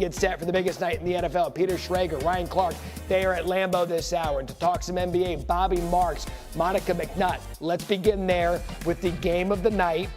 Get set for the biggest night in the NFL. Peter Schrager, Ryan Clark, they are at Lambeau this hour. And to talk some NBA, Bobby Marks, Monica McNutt. Let's begin there with the game of the night.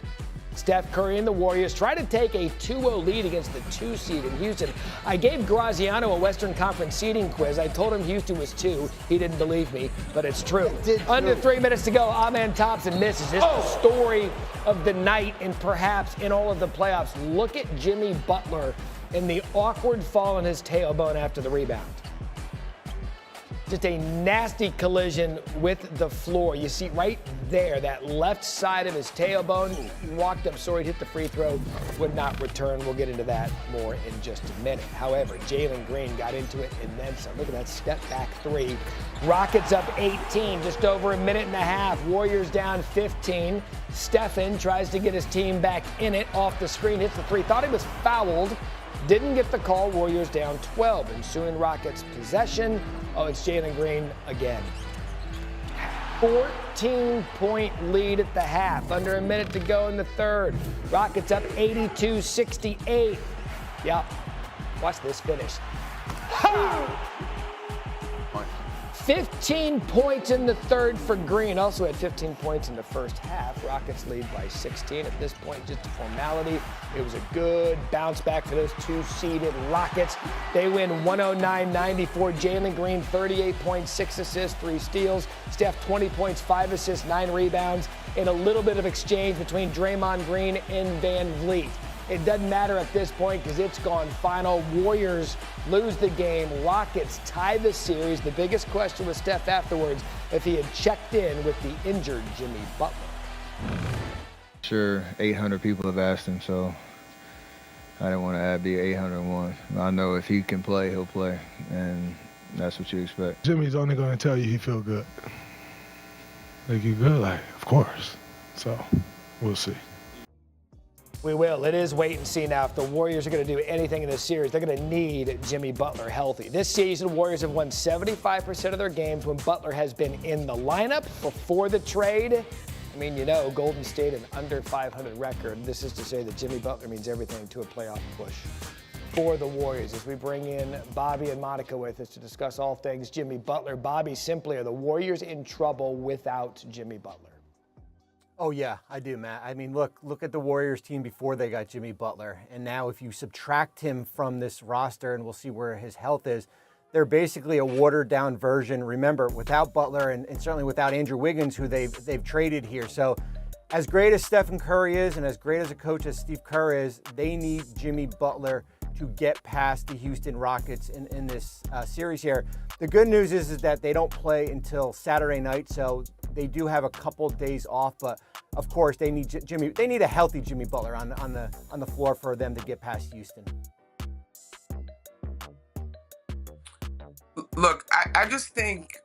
Steph Curry and the Warriors try to take a 2-0 lead against the 2 seed in Houston. I gave Graziano a Western Conference seeding quiz. I told him Houston was 2. He didn't believe me, but it's true. Under 3 minutes to go, Thompson misses. This is the story of the night and perhaps in all of the playoffs. Look at Jimmy Butler and the awkward fall on his tailbone after the rebound. Just a nasty collision with the floor. You see right there, that left side of his tailbone. He walked up, sorry, hit the free throw, would not return. We'll get into that more in just a minute. However, Jalen Green got into it and then some. Look at that step back 3. Rockets up 18, just over a minute and a half. Warriors down 15. Stephen tries to get his team back in it off the screen, hits the 3. Thought he was fouled. Didn't get the call. Warriors down 12. Ensuing Rockets possession. Oh, it's Jalen Green again. 14-point lead at the half. Under a minute to go in the third. Rockets up 82-68. Yep. Watch this finish. Ha! 15 points in the third for Green. Also had 15 points in the first half. Rockets lead by 16. At this point, just a formality. It was a good bounce back for those 2-seeded Rockets. They win 109-94. Jalen Green, 38 points, 6 assists, 3 steals. Steph, 20 points, 5 assists, 9 rebounds. In a little bit of exchange between Draymond Green and Van Vliet. It doesn't matter at this point because it's gone final. Warriors lose the game. Rockets tie the series. The biggest question was Steph afterwards if he had checked in with the injured Jimmy Butler. Sure, 800 people have asked him, so I didn't want to add the 801. I know if he can play, he'll play, and that's what you expect. Jimmy's only going to tell you he feel good. Like, you good? Like, of course. So, we'll see. We will. It is wait and see now if the Warriors are going to do anything in this series. They're going to need Jimmy Butler healthy. This season, Warriors have won 75% of their games when Butler has been in the lineup before the trade. I mean, you know, Golden State an under 500 record. This is to say that Jimmy Butler means everything to a playoff push for the Warriors. As we bring in Bobby and Monica with us to discuss all things Jimmy Butler. Bobby, simply, are the Warriors in trouble without Jimmy Butler? Oh, yeah, I do, Matt. I mean, look at the Warriors team before they got Jimmy Butler. And now if you subtract him from this roster, and we'll see where his health is, they're basically a watered-down version. Remember, without Butler and certainly without Andrew Wiggins, who they've traded here. So as great as Stephen Curry is and as great as a coach as Steve Kerr is, they need Jimmy Butler to get past the Houston Rockets in this series here. The good news is that they don't play until Saturday night, so they do have a couple days off. But of course, they need They need a healthy Jimmy Butler on the floor for them to get past Houston. Look, I just think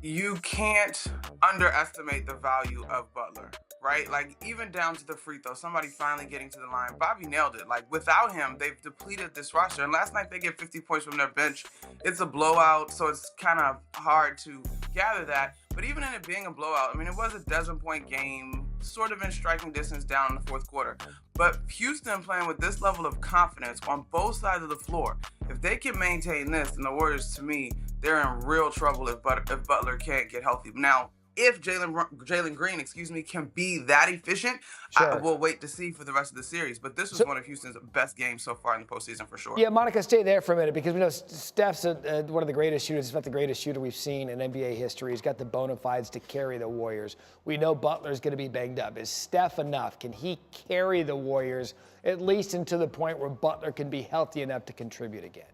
you can't underestimate the value of Butler, right? Like, even down to the free throw, somebody finally getting to the line. Bobby nailed it. Like, without him, they've depleted this roster. And last night, they get 50 points from their bench. It's a blowout, so it's kind of hard to gather that. But even in it being a blowout, I mean, it was a dozen-point game, sort of in striking distance down in the fourth quarter. But Houston playing with this level of confidence on both sides of the floor, if they can maintain this, then the Warriors, to me, they're in real trouble if Butler can't get healthy. Now, if Jalen Green, can be that efficient, sure. We'll wait to see for the rest of the series. But this was one of Houston's best games so far in the postseason for sure. Yeah, Monica, stay there for a minute because we know Steph's one of the greatest shooters, if not the greatest shooter we've seen in NBA history. He's got the bona fides to carry the Warriors. We know Butler's going to be banged up. Is Steph enough? Can he carry the Warriors at least into the point where Butler can be healthy enough to contribute again?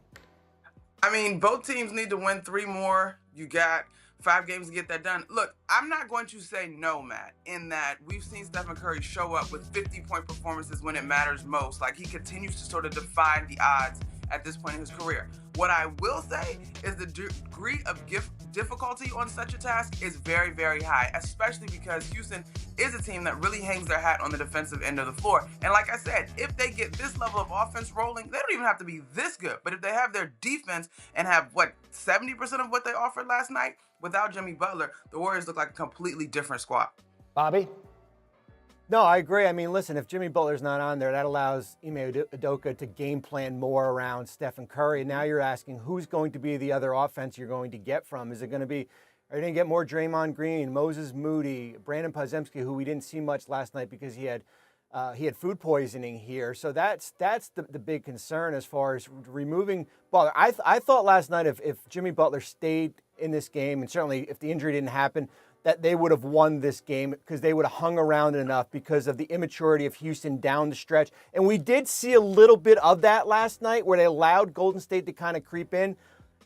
I mean, both teams need to win 3 more. You got 5 games to get that done. Look, I'm not going to say no, Matt, in that we've seen Stephen Curry show up with 50-point performances when it matters most. Like, he continues to sort of defy the odds at this point in his career. What I will say is the degree of difficulty on such a task is very, very high, especially because Houston is a team that really hangs their hat on the defensive end of the floor. And like I said, if they get this level of offense rolling, they don't even have to be this good. But if they have their defense and have, 70% of what they offered last night, without Jimmy Butler, the Warriors look like a completely different squad. Bobby? No, I agree. I mean, listen, if Jimmy Butler's not on there, that allows Ime Udoka to game plan more around Stephen Curry. And now you're asking who's going to be the other offense you're going to get from. Is it going to be, are you going to get more Draymond Green, Moses Moody, Brandon Podziemski, who we didn't see much last night because he had food poisoning here. So that's the big concern as far as removing Butler. I thought last night if Jimmy Butler stayed in this game, and certainly if the injury didn't happen, that they would have won this game because they would have hung around enough because of the immaturity of Houston down the stretch. And we did see a little bit of that last night where they allowed Golden State to kind of creep in.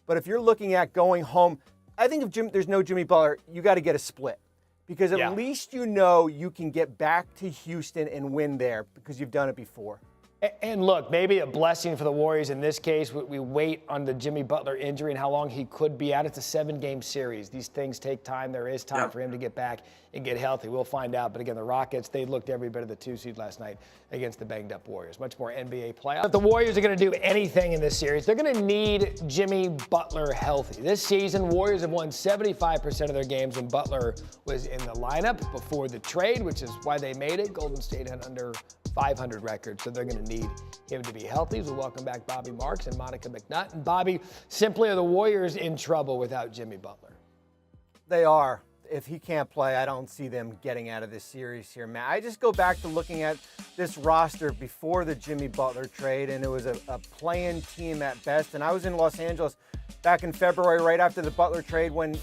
But if you're looking at going home, I think if there's no Jimmy Butler, you got to get a split. Because at least you know you can get back to Houston and win there because you've done it before. And look, maybe a blessing for the Warriors in this case. We wait on the Jimmy Butler injury and how long he could be out. It's a 7-game series. These things take time. There is time for him to get back and get healthy. We'll find out. But again, the Rockets, they looked every bit of the 2 seed last night against the banged-up Warriors. Much more NBA playoffs. If the Warriors are going to do anything in this series, they're going to need Jimmy Butler healthy. This season, Warriors have won 75% of their games when Butler was in the lineup before the trade, which is why they made it. Golden State had under 500 record, so they're going to need him to be healthy. So welcome back Bobby Marks and Monica McNutt. And Bobby, simply are the Warriors in trouble without Jimmy Butler? They are. If he can't play, I don't see them getting out of this series here, Matt. I just go back to looking at this roster before the Jimmy Butler trade, and it was a play-in team at best. And I was in Los Angeles back in February, right after the Butler trade, when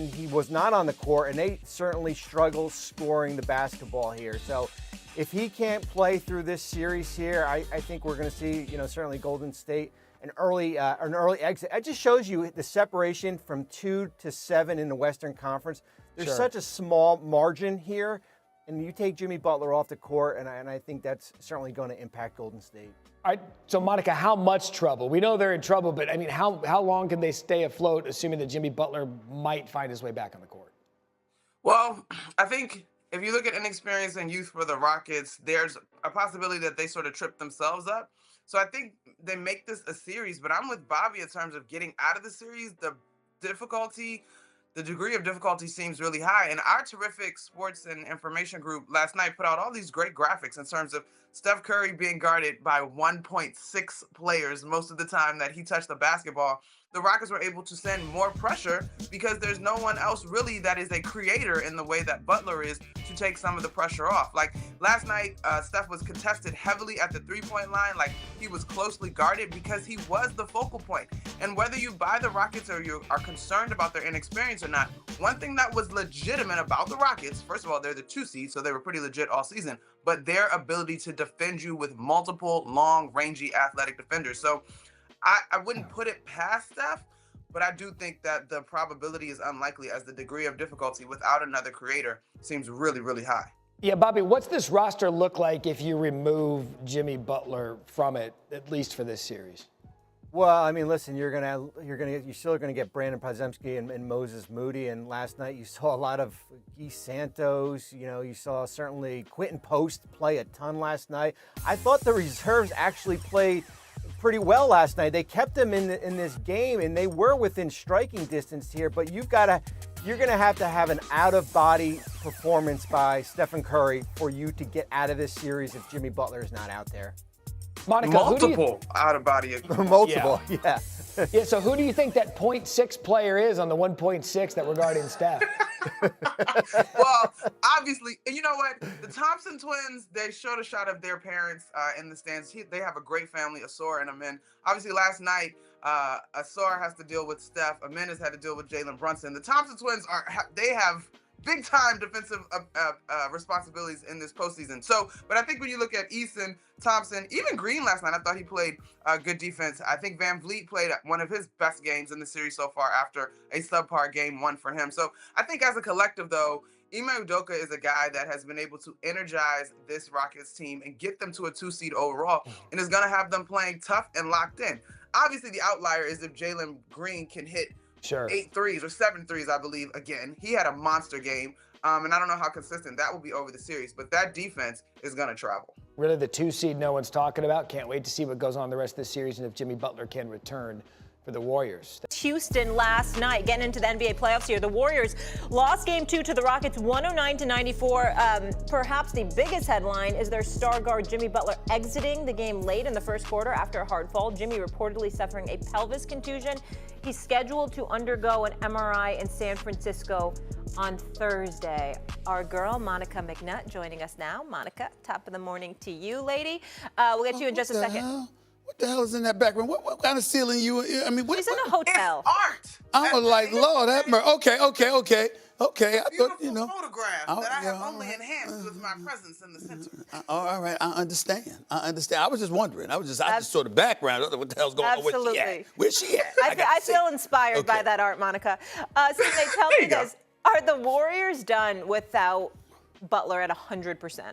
he was not on the court, and they certainly struggled scoring the basketball here. So if he can't play through this series here, I think we're going to see, certainly Golden State an early exit. It just shows you the separation from 2 to 7 in the Western Conference. There's such a small margin here, and you take Jimmy Butler off the court, and I think that's certainly going to impact Golden State. All right, so Monica, how much trouble? We know they're in trouble, but I mean, how long can they stay afloat, assuming that Jimmy Butler might find his way back on the court? Well, I think if you look at inexperience and youth for the Rockets, there's a possibility that they sort of trip themselves up. So I think they make this a series, but I'm with Bobby in terms of getting out of the series. The degree of difficulty seems really high. And our terrific sports and information group last night put out all these great graphics in terms of Steph Curry being guarded by 1.6 players most of the time that he touched the basketball. The Rockets were able to send more pressure because there's no one else really that is a creator in the way that Butler is to take some of the pressure off. Like last night, Steph was contested heavily at the 3-point line. Like he was closely guarded because he was the focal point. And whether you buy the Rockets or you are concerned about their inexperience or not, one thing that was legitimate about the Rockets, first of all, they're the 2 seed, so they were pretty legit all season, but their ability to defend you with multiple long, rangy, athletic defenders. So I wouldn't put it past Steph, but I do think that the probability is unlikely as the degree of difficulty without another creator seems really, really high. Yeah, Bobby, what's this roster look like if you remove Jimmy Butler from it, at least for this series? Well, I mean, listen, you're still gonna get Brandon Podziemski and Moses Moody, and last night you saw a lot of Guy Santos. You saw certainly Quentin Post play a ton last night. I thought the reserves actually played pretty well last night. They kept them in this game, and they were within striking distance here. But you're gonna have to have an out-of-body performance by Stephen Curry for you to get out of this series if Jimmy Butler is not out there. Monica, multiple out-of-body. Multiple, yeah. Yeah, so who do you think that 0.6 player is on the 1.6 that we're guarding Steph? Well, obviously, and you know what? The Thompson twins, they showed a shot of their parents in the stands. They have a great family, Asor and Amin. Obviously, last night, Asor has to deal with Steph. Amin has had to deal with Jalen Brunson. The Thompson twins, they have big-time defensive responsibilities in this postseason. So, but I think when you look at Easton, Thompson, even Green last night, I thought he played good defense. I think Van Vliet played one of his best games in the series so far after a subpar game 1 for him. So I think as a collective, though, Ime Udoka is a guy that has been able to energize this Rockets team and get them to a 2 seed overall, and is going to have them playing tough and locked in. Obviously, the outlier is if Jalen Green can hit 8 threes or 7 threes, I believe. Again, he had a monster game, and I don't know how consistent that will be over the series, but that defense is going to travel. Really the 2 seed no one's talking about. Can't wait to see what goes on the rest of the series and if Jimmy Butler can return for the Warriors. Houston last night, getting into the NBA playoffs here. The Warriors lost Game 2 to the Rockets 109-94. Perhaps the biggest headline is their star guard Jimmy Butler exiting the game late in the first quarter after a hard fall. Jimmy reportedly suffering a pelvis contusion. He's scheduled to undergo an MRI in San Francisco on Thursday. Our girl, Monica McNutt, joining us now. Monica, top of the morning to you, lady. We'll get you in just a second. What the hell is in that background? What kind of ceiling you? I mean, She's in a hotel. Art. I was like, Lord, that okay. I thought, Beautiful photograph that I have only enhanced with my presence in the center. All right, I understand. I was just wondering. I just saw the background. What the hell's going on? Absolutely. Where's she at? I feel inspired by that art, Monica. So they tell me this. Are the Warriors done without Butler at 100%?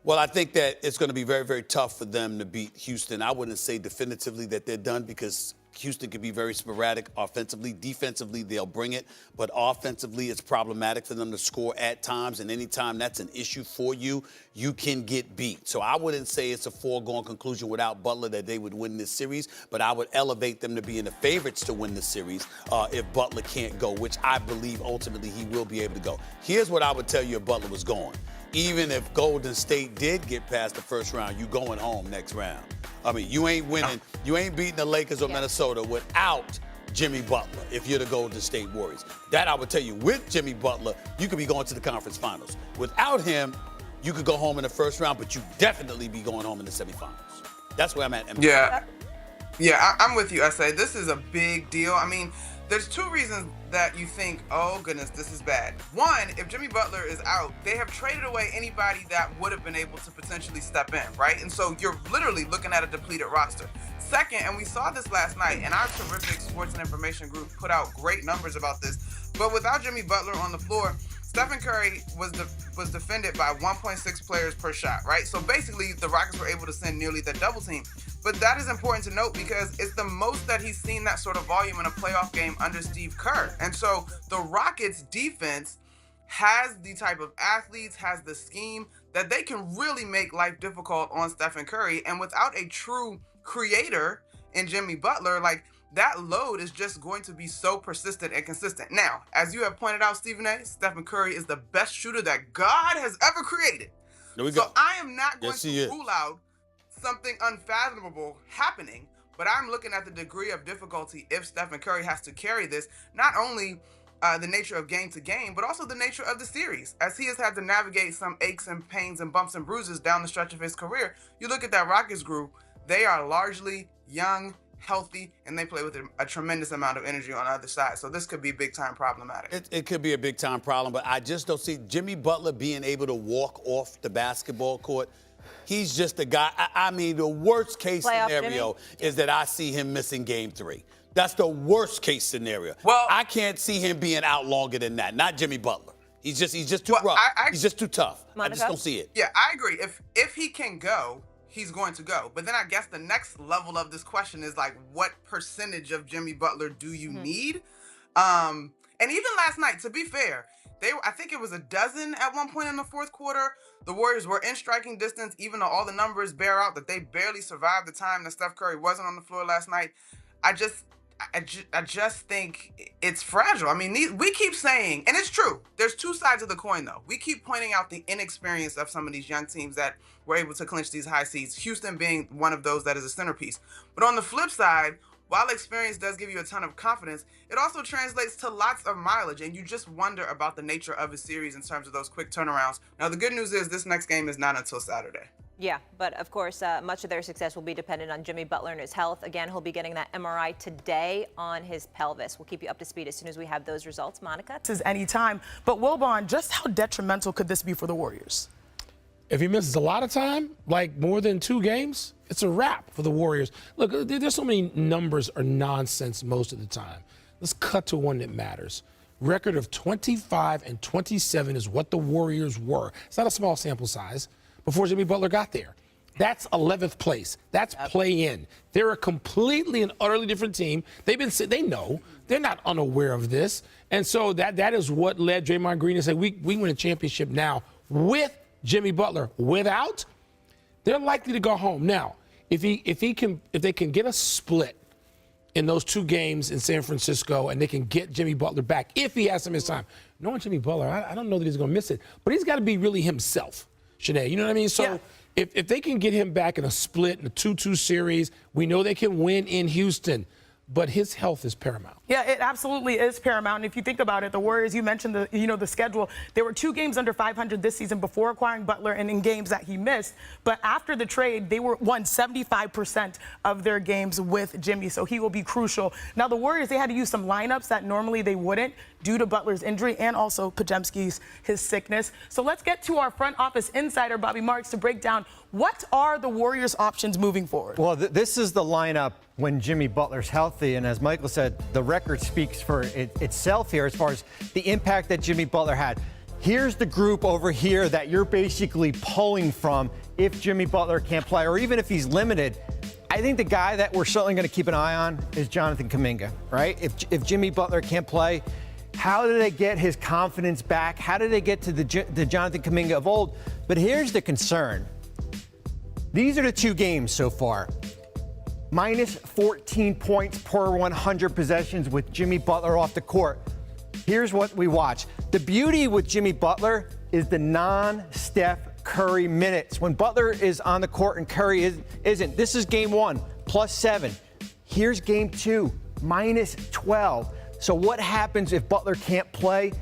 Well, I think that it's going to be very, very tough for them to beat Houston. I wouldn't say definitively that they're done because Houston can be very sporadic offensively. Defensively, they'll bring it. But offensively, it's problematic for them to score at times. And anytime that's an issue for you, you can get beat. So I wouldn't say it's a foregone conclusion without Butler that they would win this series. But I would elevate them to being the favorites to win the series if Butler can't go, which I believe ultimately he will be able to go. Here's what I would tell you if Butler was going. Even if Golden State did get past the first round, you going home next round. I mean, you ain't winning. You ain't beating the Lakers or Minnesota without Jimmy Butler if you're the Golden State Warriors. That I would tell you. With Jimmy Butler, you could be going to the conference finals. Without him, you could go home in the first round, but you definitely be going home in the semifinals. That's where I'm at. Yeah, I'm with you, SA. This is a big deal. I mean, there's two reasons that you think, oh, goodness, this is bad. One, if Jimmy Butler is out, they have traded away anybody that would have been able to potentially step in, right? And so you're literally looking at a depleted roster. Second, and we saw this last night, and our terrific sports and information group put out great numbers about this, but without Jimmy Butler on the floor, Stephen Curry was defended by 1.6 players per shot, right? So basically, the Rockets were able to send nearly the double team. But that is important to note because it's the most that he's seen that sort of volume in a playoff game under Steve Kerr. And so the Rockets defense has the type of athletes, has the scheme that they can really make life difficult on Stephen Curry. And without a true creator in Jimmy Butler, like, that load is just going to be so persistent and consistent. Now, as you have pointed out, Stephen A., Stephen Curry is the best shooter that God has ever created. There we go. So I am not going to rule out something unfathomable happening, but I'm looking at the degree of difficulty if Stephen Curry has to carry this, not only the nature of game to game, but also the nature of the series, as he has had to navigate some aches and pains and bumps and bruises down the stretch of his career. You look at that Rockets group, they are largely young, healthy, and they play with a tremendous amount of energy on the other side. So this could be big time problematic. It could be a big time problem, but I just don't see Jimmy Butler being able to walk off the basketball court. He's just a guy. I mean, the worst case scenario is that I see him missing Game 3. That's the worst case scenario. Well, I can't see him being out longer than that. Not Jimmy Butler. He's just too rough. He's just too tough. Monica? I just don't see it. Yeah, I agree. If he can go, he's going to go. But then I guess the next level of this question is like, what percentage of Jimmy Butler do you need? And even last night, to be fair, I think it was a dozen at one point in the fourth quarter. The Warriors were in striking distance, even though all the numbers bear out that they barely survived the time that Steph Curry wasn't on the floor last night. I just think it's fragile. I mean, we keep saying, and it's true, there's two sides of the coin, though. We keep pointing out the inexperience of some of these young teams that were able to clinch these high seeds, Houston being one of those that is a centerpiece. But on the flip side, while experience does give you a ton of confidence, it also translates to lots of mileage, and you just wonder about the nature of a series in terms of those quick turnarounds. Now, the good news is this next game is not until Saturday. Yeah, but of course, much of their success will be dependent on Jimmy Butler and his health. Again, he'll be getting that MRI today on his pelvis. We'll keep you up to speed as soon as we have those results. Monica? This is any time. But Wilbon, just how detrimental could this be for the Warriors? If he misses a lot of time, like more than 2 games, it's a wrap for the Warriors. Look, there's so many numbers are nonsense most of the time. Let's cut to one that matters. Record of 25-27 is what the Warriors were. It's not a small sample size before Jimmy Butler got there. That's 11th place. That's play-in. They're a completely and utterly different team. They know. They're not unaware of this. And so that is what led Draymond Green to say, we win a championship now with Jimmy Butler. Without, they're likely to go home. Now, if they can get a split in those 2 games in San Francisco, and they can get Jimmy Butler back if he has some his time. Knowing Jimmy Butler, I don't know that he's going to miss it, but he's got to be really himself, Shanae. You know what I mean? So if they can get him back in a split, in a 2-2 series, we know they can win in Houston, but his health is paramount. Yeah, it absolutely is paramount. And if you think about it, the Warriors, you mentioned the schedule. There were 2 games under 500 this season before acquiring Butler and in games that he missed. But after the trade, they won 75% of their games with Jimmy. So he will be crucial. Now, the Warriors, they had to use some lineups that normally they wouldn't due to Butler's injury and also Podziemski's his sickness. So let's get to our front office insider, Bobby Marks, to break down what are the Warriors' options moving forward. Well, this is the lineup when Jimmy Butler's healthy. And as Michael said, the record speaks for itself here as far as the impact that Jimmy Butler had. Here's the group over here that you're basically pulling from if Jimmy Butler can't play, or even if he's limited. I think the guy that we're certainly going to keep an eye on is Jonathan Kuminga, right? If Jimmy Butler can't play, how do they get his confidence back? How do they get to the Jonathan Kuminga of old? But here's the concern. These are the 2 games so far. Minus 14 points per 100 possessions with Jimmy Butler off the court. Here's what we watch. The beauty with Jimmy Butler is the non-Steph Curry minutes. When Butler is on the court and Curry isn't. This is game 1, +7. Here's game 2, minus 12. So what happens if Butler can't play?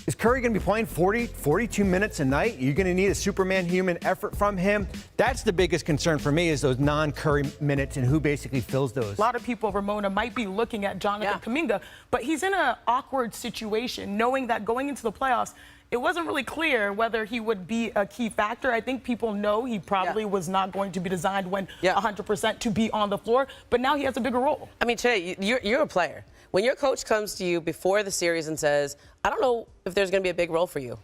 Is Curry going to be playing 40, 42 minutes a night? You're going to need a Superman human effort from him. That's the biggest concern for me, is those non-Curry minutes and who basically fills those. A lot of people, Ramona, might be looking at Jonathan Kuminga, but he's in an awkward situation, knowing that going into the playoffs, it wasn't really clear whether he would be a key factor. I think people know he probably was not going to be designed when 100% to be on the floor, but now he has a bigger role. I mean, Che, you're a player. When your coach comes to you before the series and says, I don't know if there's going to be a big role for you.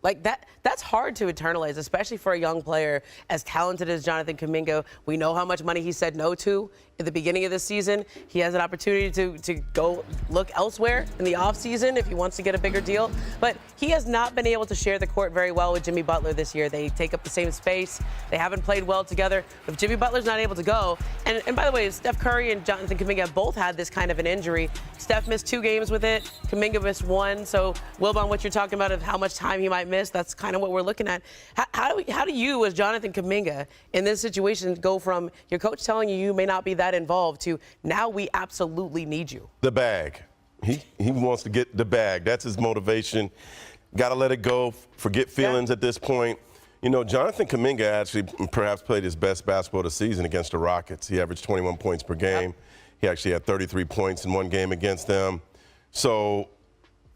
Like that's hard to internalize, especially for a young player as talented as Jonathan Kuminga. We know how much money he said no to at the beginning of this season. He has an opportunity to go look elsewhere in the offseason if he wants to get a bigger deal. But he has not been able to share the court very well with Jimmy Butler this year. They take up the same space. They haven't played well together. If Jimmy Butler's not able to go, and by the way, Steph Curry and Jonathan Kuminga both had this kind of an injury. Steph missed 2 games with it. Kuminga missed 1. So, Wilbon, what you're talking about of how much time he might miss, that's kind of what we're looking at. How do you, as Jonathan Kuminga, in this situation, go from your coach telling you may not be that involved to now we absolutely need you? The bag. He wants to get the bag. That's his motivation. Got to let it go. Forget feelings at this point. You know, Jonathan Kuminga actually perhaps played his best basketball of the season against the Rockets. He averaged 21 points per game. He actually had 33 points in 1 game against them. So,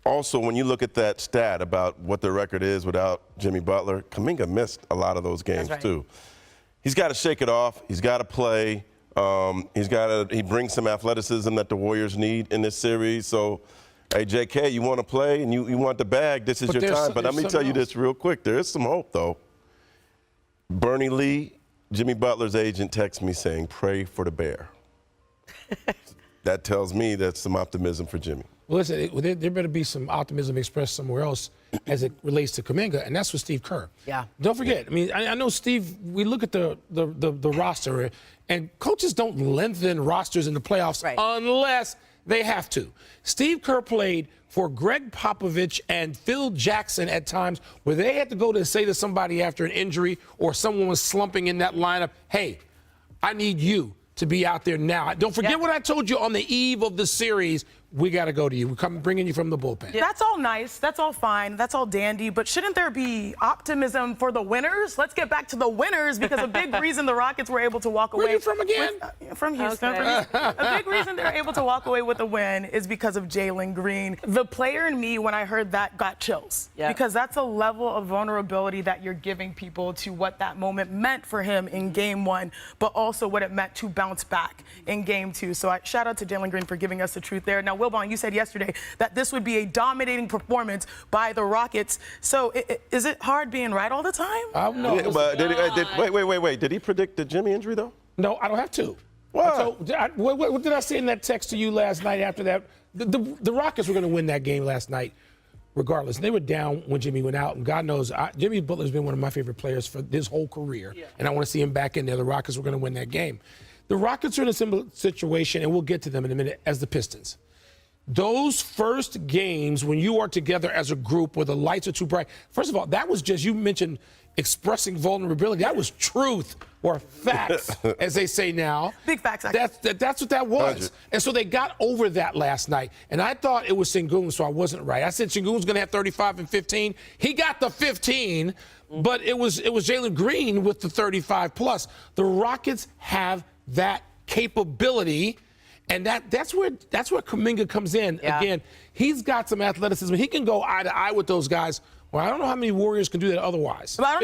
also, when you look at that stat about what the record is without Jimmy Butler, Kuminga missed a lot of those games too. He's got to shake it off. He's got to play. He brings some athleticism that the Warriors need in this series. So, hey, JK, you want to play and you want the bag, this is your time. But let me tell you this real quick. There is some hope, though. Bernie Lee, Jimmy Butler's agent, texts me saying, pray for the bear. That tells me that's some optimism for Jimmy. Well, listen, there better be some optimism expressed somewhere else as it relates to Kuminga, and that's with Steve Kerr. Yeah. Don't forget, I mean, I know, Steve, we look at the roster, and coaches don't lengthen rosters in the playoffs unless they have to. Steve Kerr played for Greg Popovich and Phil Jackson at times where they had to go to say to somebody after an injury or someone was slumping in that lineup, hey, I need you to be out there now. Don't forget what I told you on the eve of the series. We got to go to you. We're bringing you from the bullpen. That's all nice. That's all fine. That's all dandy. But shouldn't there be optimism for the winners? Let's get back to the winners, because a big reason the Rockets were able to walk away. Where are you from again? From Houston. A big reason they're able to walk away with a win is because of Jalen Green. The player in me, when I heard that, got chills. Because that's a level of vulnerability that you're giving people to what that moment meant for him in Game 1, but also what it meant to bounce back in Game 2. So shout out to Jalen Green for giving us the truth there. Now, Wilbon, you said yesterday that this would be a dominating performance by the Rockets. So is it hard being right all the time? No. Yeah, but wait. Did he predict the Jimmy injury, though? No, I don't have to. What? What did I say in that text to you last night after that? The Rockets were going to win that game last night regardless. They were down when Jimmy went out, and God knows, Jimmy Butler's been one of my favorite players for his whole career, and I want to see him back in there. The Rockets were going to win that game. The Rockets are in a similar situation, and we'll get to them in a minute, as the Pistons. Those first games when you are together as a group where the lights are too bright, first of all, that was just, you mentioned expressing vulnerability. That was truth or facts, as they say now. Big facts, actually. That's what that was. 100. And so they got over that last night. And I thought it was Sengun, so I wasn't right. I said Sengun's going to have 35 and 15. He got the 15, but it was Jalen Green with the 35 plus. The Rockets have that capability. And that's where Kuminga comes in. Yeah. Again, he's got some athleticism. He can go eye to eye with those guys. Well, I don't know how many Warriors can do that otherwise. But I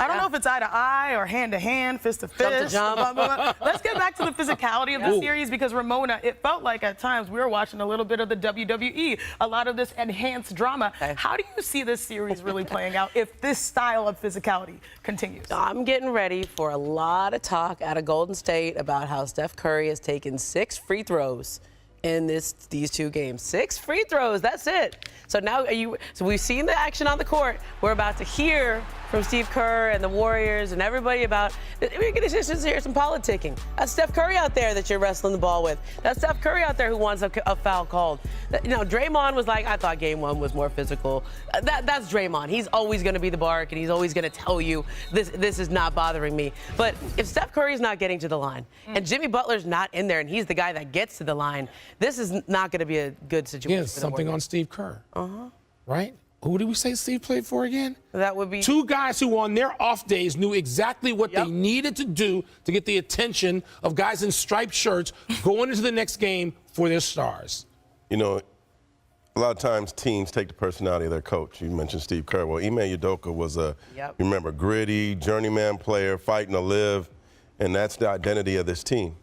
don't know if it's eye to eye or hand to hand, fist to fist. Jump. Let's get back to the physicality of the series, because Ramona, it felt like at times we were watching a little bit of the WWE, a lot of this enhanced drama. Okay. How do you see this series really playing out if this style of physicality continues? I'm getting ready for a lot of talk out of Golden State about how Steph Curry has taken 6 free throws in these 2 games. 6 free throws, that's it. So now so we've seen the action on the court. We're about to hear from Steve Kerr and the Warriors and everybody about, we're going to just hear some politicking. That's Steph Curry out there that you're wrestling the ball with. That's Steph Curry out there who wants a foul called. Draymond was like, I thought game 1 was more physical. That's Draymond. He's always going to be the bark, and he's always going to tell you this is not bothering me. But if Steph Curry's not getting to the line and Jimmy Butler's not in there and he's the guy that gets to the line, this is not going to be a good situation. Again, something on Steve Kerr. Right? Who did we say Steve played for again? That would be 2 guys who on their off days knew exactly what they needed to do to get the attention of guys in striped shirts going into the next game for their stars. You know, a lot of times teams take the personality of their coach. You mentioned Steve Kerr. Well, Ime Udoka was remember, gritty, journeyman player, fighting to live, and that's the identity of this team.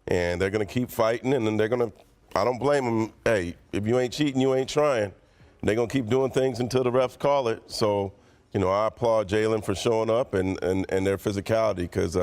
And they're going to keep fighting, and then they're going to, I don't blame them. Hey, if you ain't cheating, you ain't trying. They're going to keep doing things until the refs call it. So, I applaud Jalen for showing up and their physicality, because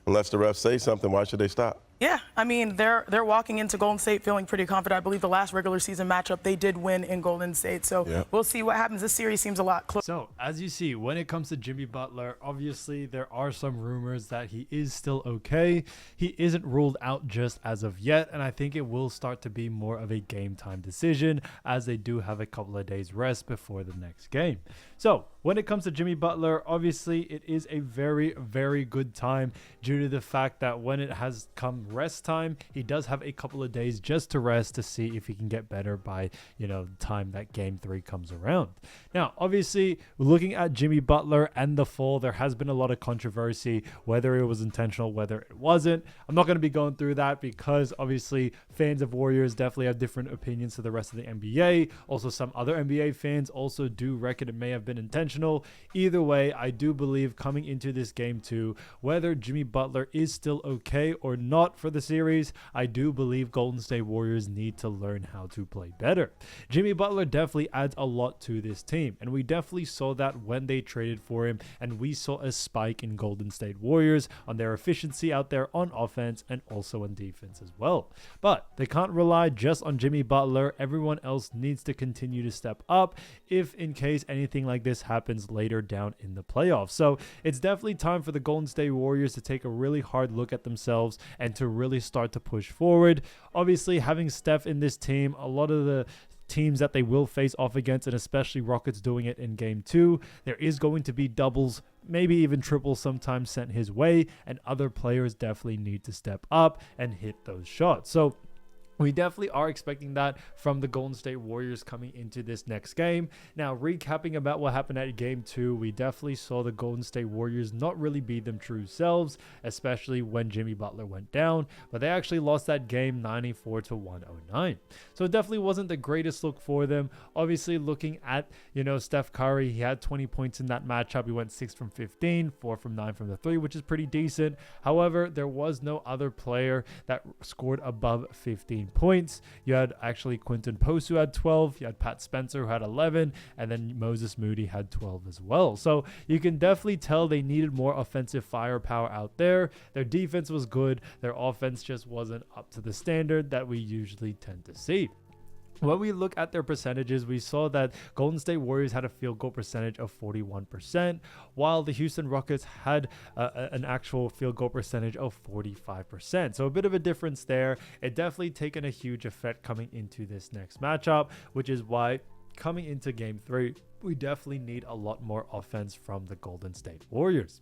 unless the refs say something, why should they stop? Yeah, I mean, they're walking into Golden State feeling pretty confident. I believe the last regular season matchup, they did win in Golden State. So we'll see what happens. This series seems a lot closer. So, as you see, when it comes to Jimmy Butler, obviously there are some rumors that he is still okay. He isn't ruled out just as of yet, and I think it will start to be more of a game time decision, as they do have a couple of days rest before the next game. So, when it comes to Jimmy Butler, obviously it is a very, very good time due to the fact that when it has come rest time, he does have a couple of days just to rest to see if he can get better by, the time that game 3 comes around. Now, obviously, looking at Jimmy Butler and the fall, there has been a lot of controversy, whether it was intentional, whether it wasn't. I'm not going to be going through that because obviously fans of Warriors definitely have different opinions to the rest of the NBA. Also, some other NBA fans also do reckon it may have been intentional. Either way, I do believe coming into this game 2, whether Jimmy Butler is still okay or not for the series, I do believe Golden State Warriors need to learn how to play better. Jimmy Butler definitely adds a lot to this team, and we definitely saw that when they traded for him, and we saw a spike in Golden State Warriors on their efficiency out there on offense and also on defense as well. But they can't rely just on Jimmy Butler. Everyone else needs to continue to step up if in case anything like this happens later down in the playoffs. So it's definitely time for the Golden State Warriors to take a really hard look at themselves and to really start to push forward. Obviously, having Steph in this team, a lot of the teams that they will face off against, and especially Rockets doing it in game 2, there is going to be doubles, maybe even triples sometimes sent his way, and other players definitely need to step up and hit those shots. So we definitely are expecting that from the Golden State Warriors coming into this next game. Now, recapping about what happened at game 2, we definitely saw the Golden State Warriors not really be them true selves, especially when Jimmy Butler went down, but they actually lost that game 94-109. So it definitely wasn't the greatest look for them. Obviously, looking at, Steph Curry, he had 20 points in that matchup. He went 6 from 15, 4 from 9 from the 3, which is pretty decent. However, there was no other player that scored above 15 points. You had actually Quinton Post who had 12, you had Pat Spencer who had 11, and then Moses Moody had 12 as well. So you can definitely tell they needed more offensive firepower out there. Their defense was good, their offense just wasn't up to the standard that we usually tend to see. When we look at their percentages, we saw that Golden State Warriors had a field goal percentage of 41%, while the Houston Rockets had an actual field goal percentage of 45%. So a bit of a difference there. It definitely taken a huge effect coming into this next matchup, which is why coming into Game 3, we definitely need a lot more offense from the Golden State Warriors.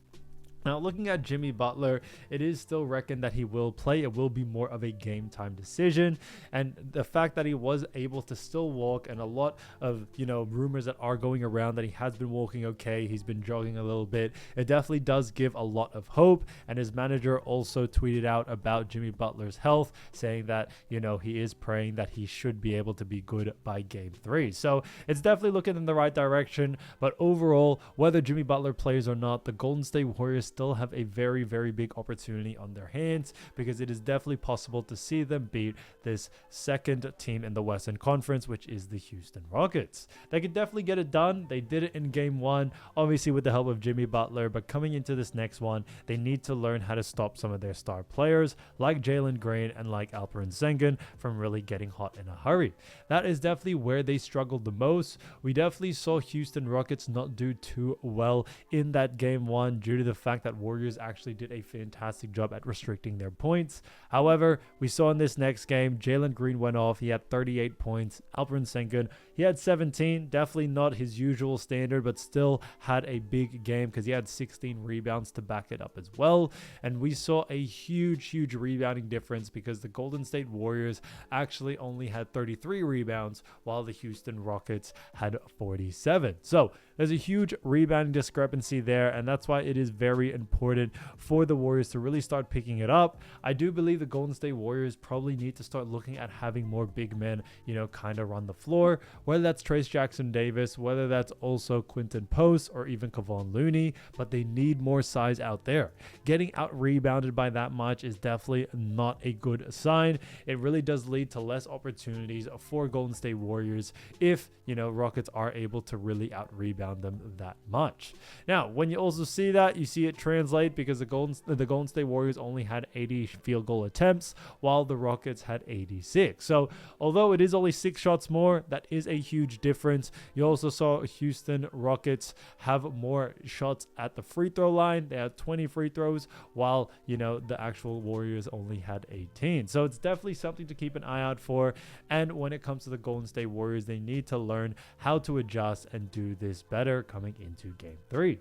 Now, looking at Jimmy Butler, it is still reckoned that he will play. It will be more of a game time decision. And the fact that he was able to still walk, and a lot of, rumors that are going around that he has been walking okay, he's been jogging a little bit, it definitely does give a lot of hope. And his manager also tweeted out about Jimmy Butler's health, saying that, he is praying that he should be able to be good by Game 3. So it's definitely looking in the right direction. But overall, whether Jimmy Butler plays or not, the Golden State Warriors still have a very, very big opportunity on their hands, because it is definitely possible to see them beat this second team in the Western Conference, which is the Houston Rockets. They could definitely get it done. They did it in Game 1, obviously with the help of Jimmy Butler, but coming into this next one, they need to learn how to stop some of their star players like Jalen Green and like Alperen Sengun from really getting hot in a hurry. That is definitely where they struggled the most. We definitely saw Houston Rockets not do too well in that Game 1 due to the fact that Warriors actually did a fantastic job at restricting their points. However, we saw in this next game, Jalen Green went off. He had 38 points. Alperen Sengun, he had 17. Definitely not his usual standard, but still had a big game because he had 16 rebounds to back it up as well. And we saw a huge rebounding difference because the Golden State Warriors actually only had 33 rebounds while the Houston Rockets had 47. So there's a huge rebounding discrepancy there, and that's why it is very important for the Warriors to really start picking it up. I do believe the Golden State Warriors probably need to start looking at having more big men, kind of run the floor, whether that's Trace Jackson-Davis, whether that's also Quinton Post or even Kevon Looney, but they need more size out there. Getting out rebounded by that much is definitely not a good sign. It really does lead to less opportunities for Golden State Warriors if, Rockets are able to really out rebound them that much. Now, when you also see that, you see it translate because the Golden State Warriors only had 80 field goal attempts while the Rockets had 86. So although it is only 6 shots more, that is a huge difference. You also saw Houston Rockets have more shots at the free throw line. They had 20 free throws while, the actual Warriors only had 18. So it's definitely something to keep an eye out for. And when it comes to the Golden State Warriors, they need to learn how to adjust and do this better coming into Game 3.